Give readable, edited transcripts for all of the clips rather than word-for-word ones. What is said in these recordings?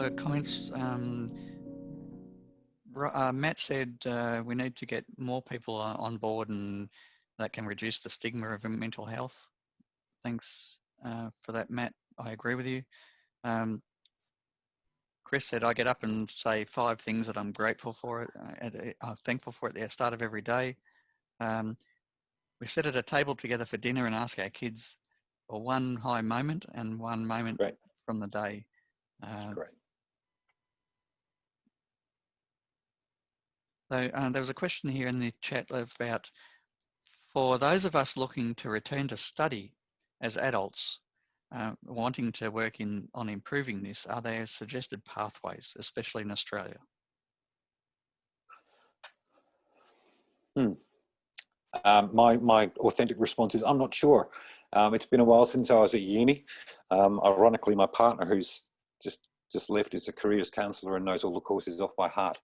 of comments. Matt said we need to get more people on board, and that can reduce the stigma of mental health. Thanks for that, Matt. I agree with you. Chris said, I get up and say 5 things that I'm grateful for, I'm thankful for at the start of every day. We sit at a table together for dinner and ask our kids for one high moment and one moment from the day. Great. So there was a question here in the chat about, for those of us looking to return to study as adults, wanting to work on improving this, are there suggested pathways, especially in Australia? My authentic response is, I'm not sure. It's been a while since I was at uni. Ironically, my partner, who's just left, is a careers counsellor and knows all the courses off by heart.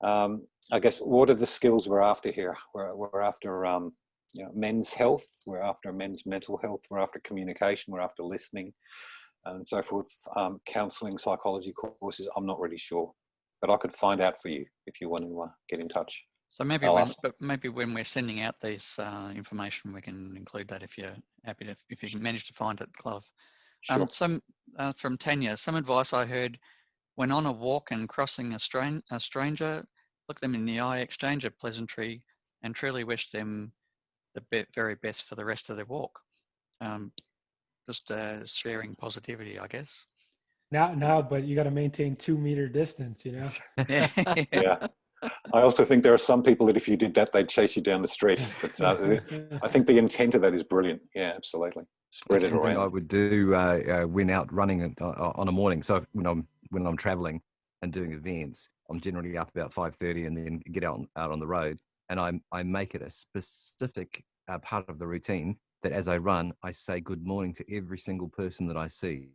I guess, what are the skills we're after here? We're after men's health, we're after men's mental health, we're after communication, we're after listening, and so forth. Counselling, psychology courses, I'm not really sure, but I could find out for you if you want to get in touch. So maybe when we're sending out this information, we can include that if you're happy to, if you can manage to find it, Clive. Sure. From Tanya, some advice I heard: when on a walk and crossing a stranger, look them in the eye, exchange a pleasantry, and truly wish them the very best for the rest of their walk. Just sharing positivity, I guess. Now, but you got to maintain 2 meter distance, you know? Yeah. I also think there are some people that if you did that, they'd chase you down the street. But I think the intent of that is brilliant. Yeah, absolutely. Spread it around. Something I would do when out running on a morning. So when I'm traveling and doing events, I'm generally up about 5:30 and then get out on the road. And I make it a specific part of the routine that as I run, I say good morning to every single person that I see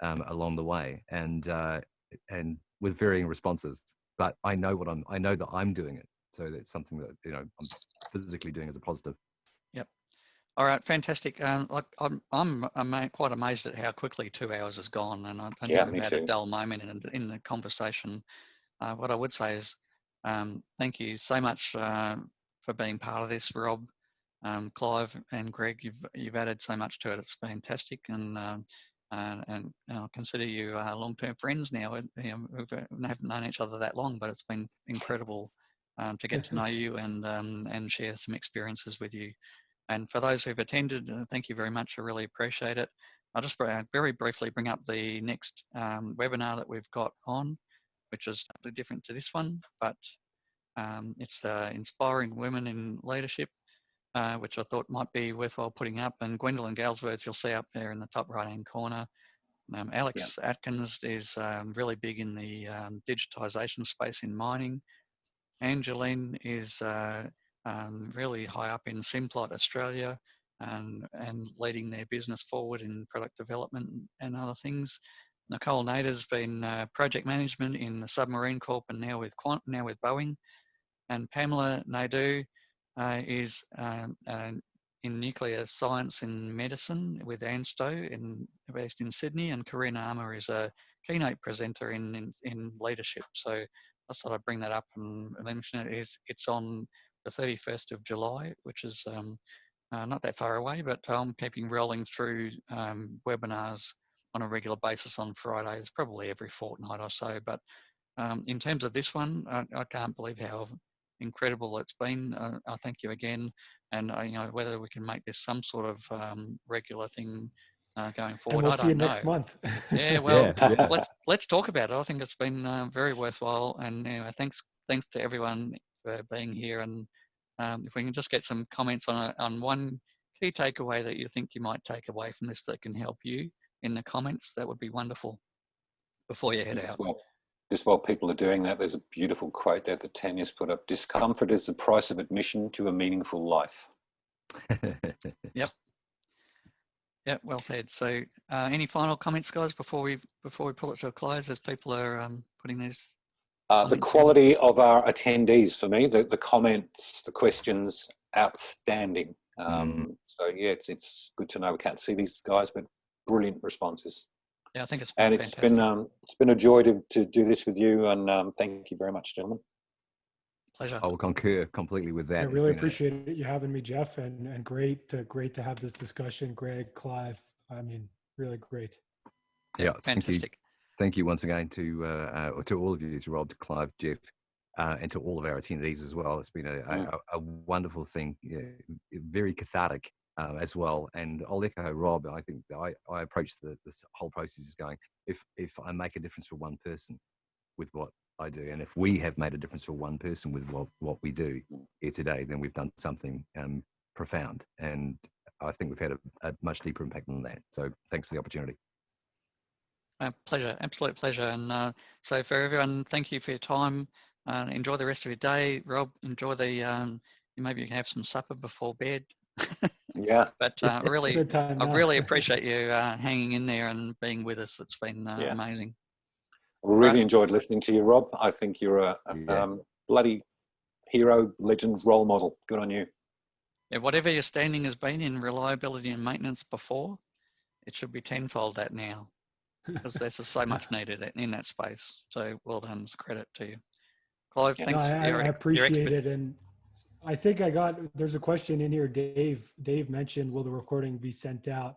along the way, and with varying responses. But I know that I'm doing it, so that's something that I'm physically doing as a positive. Yep. All right, fantastic. I'm quite amazed at how quickly 2 hours has gone, and I don't think we've had a dull moment in the conversation. What I would say is thank you so much for being part of this, Rob, Clive, and Greg. You've added so much to it. It's fantastic, and I'll consider you long-term friends now. We haven't known each other that long, but it's been incredible to get to know you and share some experiences with you. And for those who've attended, thank you very much. I really appreciate it. I'll just very briefly bring up the next webinar that we've got on, which is slightly different to this one, but it's Inspiring Women in Leadership, which I thought might be worthwhile putting up. And Gwendolyn Galsworth, you'll see up there in the top right-hand corner. Alex Atkins is really big in the digitisation space in mining. Angeline is really high up in Simplot Australia and leading their business forward in product development and other things. Nicole Nader's been project management in the Submarine Corp and now with Boeing. And Pamela Naidoo is in nuclear science and medicine with ANSTO based in Sydney, and Corinne Armour is a keynote presenter in leadership. So I thought I'd bring that up and mention it. It's on the 31st of July, which is not that far away, but I'm keeping rolling through webinars on a regular basis on Fridays, probably every fortnight or so. But in terms of this one, I can't believe how incredible it's been. I thank you again, and whether we can make this some sort of regular thing going forward. And we'll I don't see you know. next month. Yeah, well, let's talk about it. I think it's been very worthwhile, and thanks to everyone for being here. And if we can just get some comments on one key takeaway that you think you might take away from this that can help you in the comments, that would be wonderful before you head out. Just while people are doing that, there's a beautiful quote there that Tanya's put up: discomfort is the price of admission to a meaningful life. Yep. Yeah, well said. So any final comments, guys, before we pull it to a close, as people are putting these the quality of our attendees, for me, the comments, the questions, outstanding. So yeah, it's good to know. We can't see these guys, but brilliant responses. Yeah, I think it's been fantastic. It's been a joy to do this with you, and thank you very much, gentlemen. Pleasure. I will concur completely with that. I really appreciate you having me, Jeff, and great to have this discussion. Greg, Clive, I mean, really great. Yeah, fantastic. Thank you once again to all of you, to Rob, to Clive, Jeff, and to all of our attendees as well. It's been a wonderful thing, very cathartic as well. And I'll echo Rob. I think I approach this whole process as going, if I make a difference for one person with what I do, and if we have made a difference for one person with what we do here today, then we've done something profound. And I think we've had a much deeper impact than that. So thanks for the opportunity. Pleasure, absolute pleasure. And so for everyone, thank you for your time. Enjoy the rest of your day. Rob, enjoy maybe you can have some supper before bed. Yeah. But really, I really now. appreciate you hanging in there and being with us. It's been amazing. I really enjoyed listening to you, Rob. I think you're a bloody hero, legend, role model. Good on you. Yeah, whatever your standing has been in reliability and maintenance before, it should be tenfold that now, because there's so much needed in that space. So well done, it's a credit to you. Clive, thanks. I appreciate it. And I think there's a question in here. Dave mentioned, will the recording be sent out?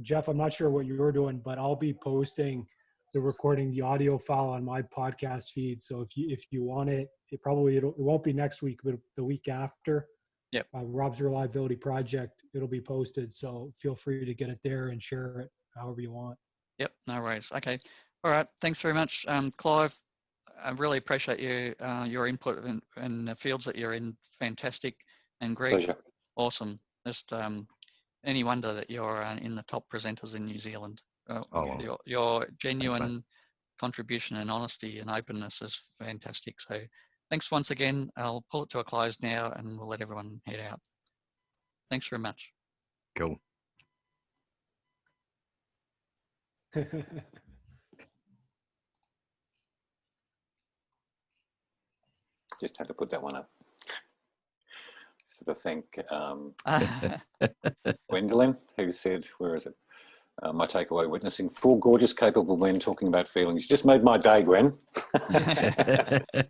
Jeff, I'm not sure what you're doing, but I'll be posting the recording, the audio file on my podcast feed. So if you want it, it won't be next week, but the week after. Yep. Rob's Reliability Project, it'll be posted. So feel free to get it there and share it however you want. Yep, no worries. Okay. All right. Thanks very much, Clive. I really appreciate your input in the fields that you're in. Fantastic. And Greg, Pleasure. Awesome. Just any wonder that you're in the top presenters in New Zealand. Your genuine contribution and honesty and openness is fantastic. So thanks once again. I'll pull it to a close now and we'll let everyone head out. Thanks very much. Cool. Just had to put that one up. Sort of think Gwendolyn, who said, where is it? My takeaway: witnessing full, gorgeous, capable men talking about feelings. You just made my day, Gwen.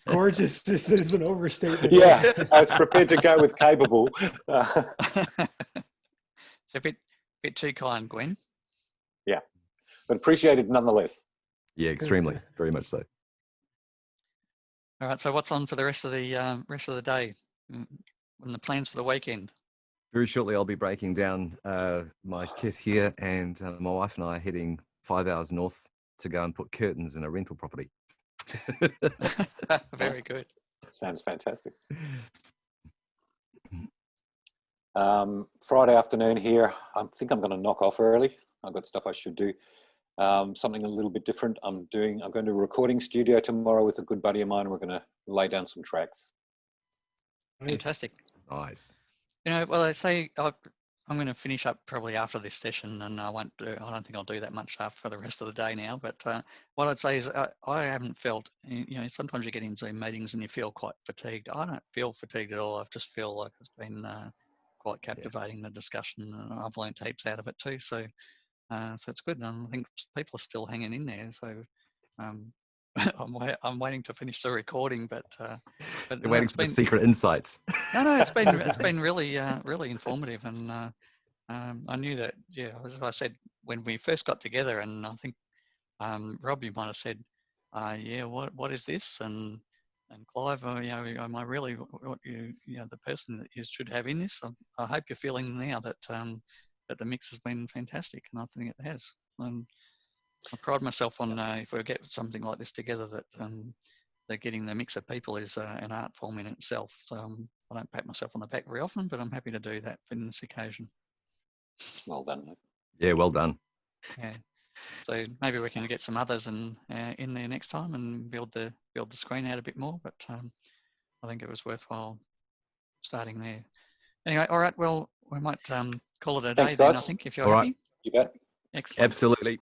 Gorgeous, this is an overstatement. Yeah, I was prepared to go with capable. It's a bit too kind, Gwen. Yeah, but appreciated nonetheless. Yeah, extremely, very much so. All right. So what's on for the rest of the day? And the plans for the weekend? Very shortly, I'll be breaking down my kit here, and my wife and I are heading 5 hours north to go and put curtains in a rental property. Very good. Sounds fantastic. Friday afternoon here, I think I'm going to knock off early. I've got stuff I should do. Something a little bit different. I'm going to a recording studio tomorrow with a good buddy of mine. We're going to lay down some tracks. Fantastic. Nice. You know, well, I say I'm going to finish up probably after this session, and I don't think I'll do that much for the rest of the day now. But what I'd say is I haven't felt, sometimes you get in Zoom meetings and you feel quite fatigued. I don't feel fatigued at all. I just feel like it's been quite captivating, the discussion, and I've learned heaps out of it too. So it's good, and I think people are still hanging in there. So I'm waiting to finish the recording, but you're waiting for the secret insights. No, it's been really really informative, and I knew that, as I said when we first got together, and I think Rob, you might have said, what is this, and Clive, am I really what the person that you should have in this? I hope you're feeling now that that the mix has been fantastic, and I think it has. And I pride myself on if we get something like this together, that getting the mix of people is an art form in itself. So I don't pat myself on the back very often, but I'm happy to do that for this occasion. Well done, mate. Yeah, well done. Yeah. So maybe we can get some others in there next time and build the screen out a bit more. But I think it was worthwhile starting there. Anyway, all right. Well, we might call it a day then. I think if you're happy. You bet. Excellent. Absolutely.